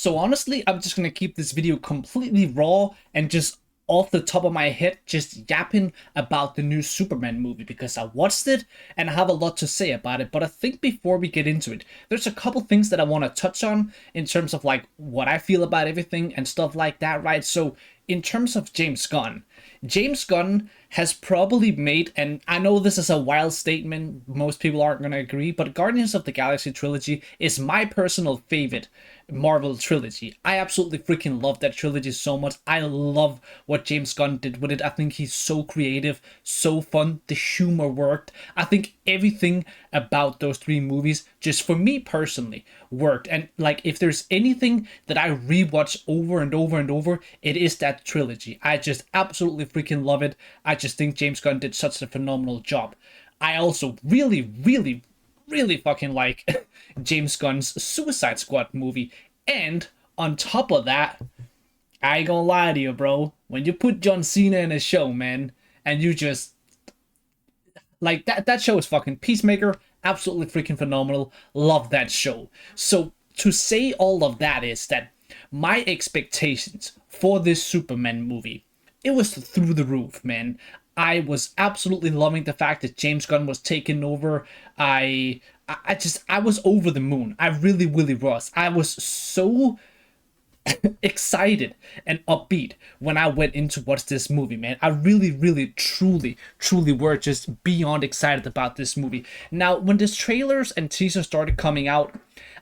So honestly, I'm just gonna keep this video completely raw and just off the top of my head, just yapping about the new Superman movie because I watched it and I have a lot to say about it. But I think before we get into it, there's a couple things that I want to touch on in terms of like what I feel about everything and stuff like that, right? So in terms of James Gunn has probably made, and I know this is a wild statement, most people aren't going to agree, but Guardians of the Galaxy trilogy is my personal favorite Marvel trilogy. I absolutely freaking love that trilogy so much. I love what James Gunn did with it. I think he's so creative, so fun. The humor worked. I think everything about those three movies, just for me personally, worked. And like, if there's anything that I rewatch over and over and over, it is that trilogy. I just absolutely freaking love it. I just think James Gunn did such a phenomenal job. I also really fucking like James Gunn's Suicide Squad movie. And on top of that, I ain't gonna lie to you, bro. When you put John Cena in a show, man, and you just like that show is fucking Peacemaker, absolutely freaking phenomenal. Love that show. So to say all of that is that my expectations for this Superman movie, it was through the roof, man. I was absolutely loving the fact that James Gunn was taking over. I was over the moon. I really was. I was so excited and upbeat when I went in to watch this movie, man. I really, truly were just beyond excited about this movie. Now, when the trailers and teasers started coming out,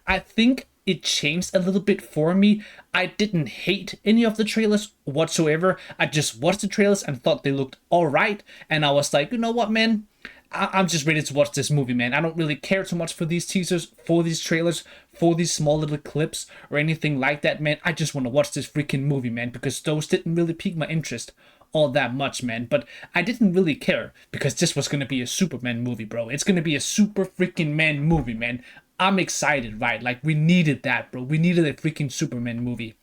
I think it changed a little bit for me. I didn't hate any of the trailers whatsoever. I just watched the trailers and thought they looked alright. And I was like, you know what, man? I'm just ready to watch this movie, man. I don't really care too much for these teasers, for these trailers, for these small little clips, or anything like that, man. I just want to watch this freaking movie, man, because those didn't really pique my interest all that much, man. But I didn't really care because this was going to be a Superman movie, bro. It's going to be a super freaking man movie, man. I'm excited, right? Like, we needed that, bro. We needed a freaking Superman movie.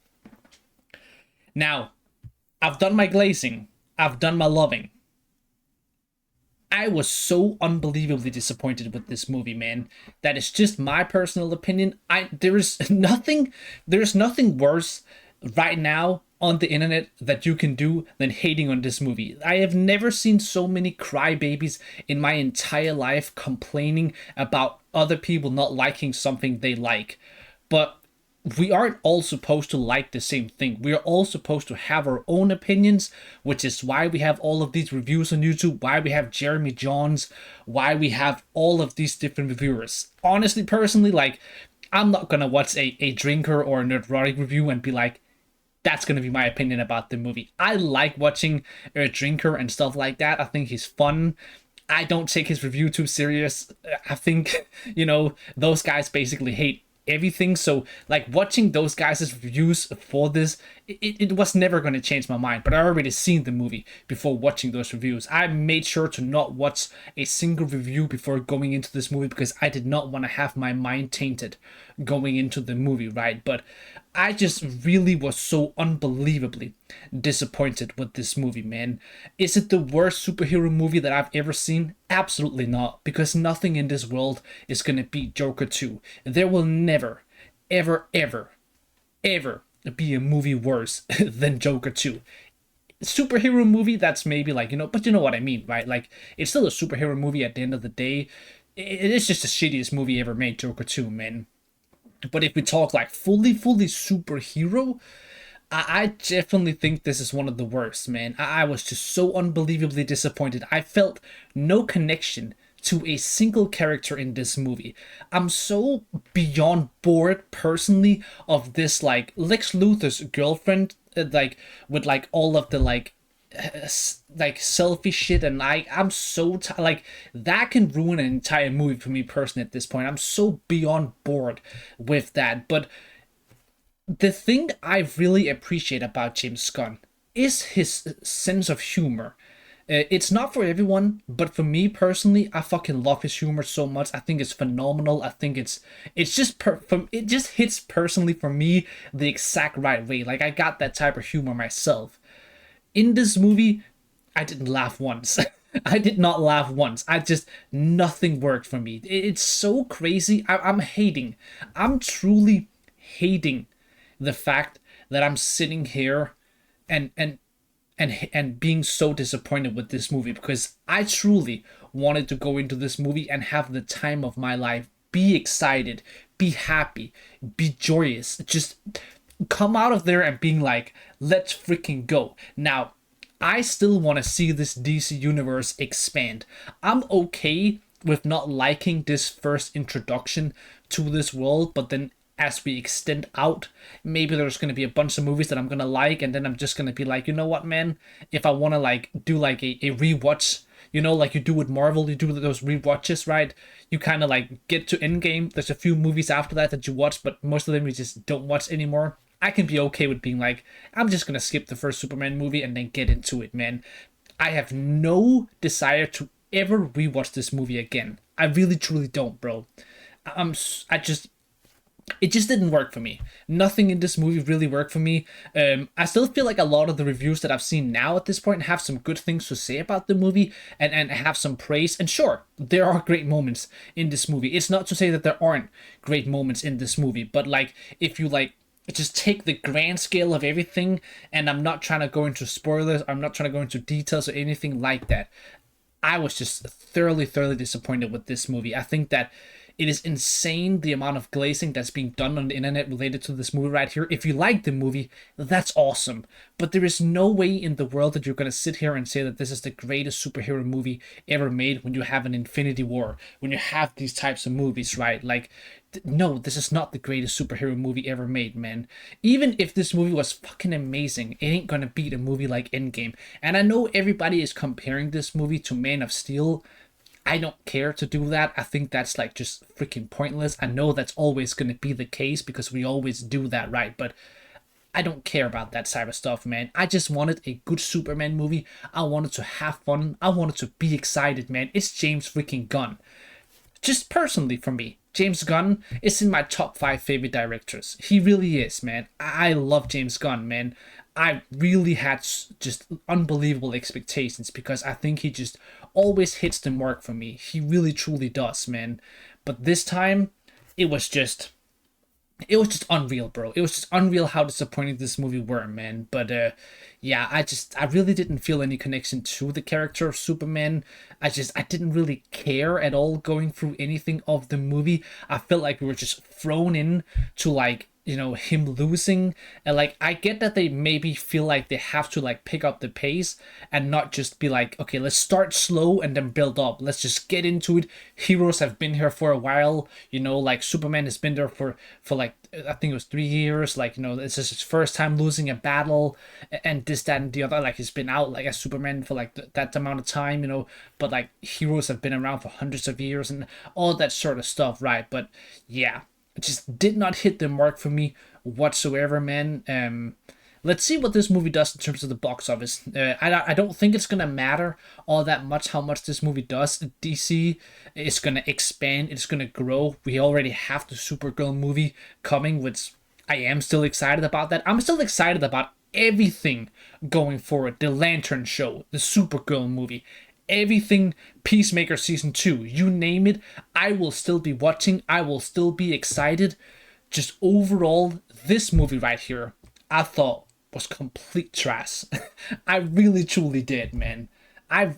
Now, I've done my glazing. I've done my loving. I was so unbelievably disappointed with this movie, man. That is just my personal opinion. There's nothing worse right now on the internet that you can do than hating on this movie. I have never seen so many crybabies in my entire life complaining about other people not liking something they like. But we aren't all supposed to like the same thing. We are all supposed to have our own opinions, which is why we have all of these reviews on YouTube, why we have Jeremy Johns, why we have all of these different reviewers. Honestly, personally, like, I'm not gonna watch a drinker or a Nerdrotic review and be like, that's gonna be my opinion about the movie. I like watching a drinker and stuff like that. I think he's fun. I don't take his review too serious. I think, those guys basically hate everything. So like watching those guys' reviews for this, it was never going to change my mind. But I already seen the movie before watching those reviews. I made sure to not watch a single review before going into this movie because I did not want to have my mind tainted going into the movie, right? But I just really was so unbelievably disappointed with this movie, man. Is it the worst superhero movie that I've ever seen? Absolutely not, because nothing in this world is gonna beat Joker 2. There will never, ever be a movie worse than Joker 2. Superhero movie, that's maybe like, but you know what I mean, right? Like, it's still a superhero movie at the end of the day. It is just the shittiest movie ever made, Joker 2, man. But if we talk like fully superhero, I definitely think this is one of the worst, man. I was just so unbelievably disappointed. I felt no connection to a single character in this movie. I'm so beyond bored personally of this, like, Lex Luthor's girlfriend, like, with like all of the like selfie shit, and I'm so like, that can ruin an entire movie for me personally at this point. I'm so beyond bored with that. But the thing I really appreciate about James Gunn is his sense of humor. It's not for everyone, but for me personally, I fucking love his humor so much. I think it's phenomenal. I think it's just it just hits personally for me the exact right way. Like, I got that type of humor myself. In this movie, I didn't laugh once. I did not laugh once. Nothing worked for me. It's so crazy. I'm hating. I'm truly hating the fact that I'm sitting here and and being so disappointed with this movie, because I truly wanted to go into this movie and have the time of my life, be excited, be happy, be joyous, just come out of there and being like, let's freaking go. Now, I still want to see this DC universe expand. I'm okay with not liking this first introduction to this world, but then as we extend out, maybe there's going to be a bunch of movies that I'm going to like, and then I'm just going to be like, you know what, man, if I want to like do like a rewatch, you know, like you do with Marvel, you do those rewatches, right? You kind of like get to Endgame, there's a few movies after that that you watch, but most of them you just don't watch anymore. I can be okay with being like, I'm just gonna skip the first Superman movie and then get into it, man. I have no desire to ever rewatch this movie again. I really truly don't, bro. I just it just didn't work for me. Nothing in this movie really worked for me. I still feel like a lot of the reviews that I've seen now at this point have some good things to say about the movie, and have some praise. And sure, there are great moments in this movie. It's not to say that there aren't great moments in this movie, but like if you like just take the grand scale of everything, and I'm not trying to go into spoilers, I'm not trying to go into details or anything like that. I was just thoroughly disappointed with this movie. I think that it is insane the amount of glazing that's being done on the internet related to this movie right here. If you like the movie, that's awesome. But there is no way in the world that you're going to sit here and say that this is the greatest superhero movie ever made when you have an Infinity War, when you have these types of movies, right? Like, no, this is not the greatest superhero movie ever made, man. Even if this movie was fucking amazing, it ain't gonna beat a movie like Endgame. And I know everybody is comparing this movie to Man of Steel. I don't care to do that. I think that's like just freaking pointless. I know that's always going to be the case because we always do that, right? But I don't care about that type of stuff, man. I just wanted a good Superman movie. I wanted to have fun. I wanted to be excited, man. It's James freaking Gunn. Just personally for me, James Gunn is in my top 5 favorite directors. He really is, man. I love James Gunn, man. I really had just unbelievable expectations because I think he just always hits the mark for me. He really truly does, man. But this time, it was just unreal, bro. It was just unreal how disappointing this movie were, man. But yeah, I really didn't feel any connection to the character of Superman. I didn't really care at all going through anything of the movie. I felt like we were just thrown in to like, you know, him losing. And like, I get that they maybe feel like they have to like pick up the pace and not just be like, okay, let's start slow and then build up, let's just get into it. Heroes have been here for a while, you know, like Superman has been there for like, I think it was 3 years, like, you know, this is his first time losing a battle, and this, that, and the other. Like, he's been out like as Superman for like that amount of time, you know, but like heroes have been around for hundreds of years and all that sort of stuff, right? But yeah, it just did not hit the mark for me whatsoever, man. Let's see what this movie does in terms of the box office. I don't think it's gonna matter all that much how much this movie does. DC is gonna expand. It's gonna grow. We already have the Supergirl movie coming, which I am still excited about. That I'm still excited about everything going forward. The Lantern Show, the Supergirl movie, everything, Peacemaker season 2, you name it, I will still be watching. I will still be excited. Just overall, this movie right here, I thought was complete trash. I really truly did, man. I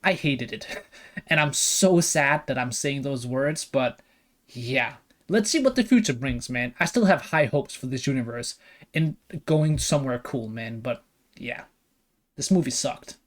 hated it. And I'm so sad that I'm saying those words, but yeah. Let's see what the future brings, man. I still have high hopes for this universe and going somewhere cool, man. But yeah, this movie sucked.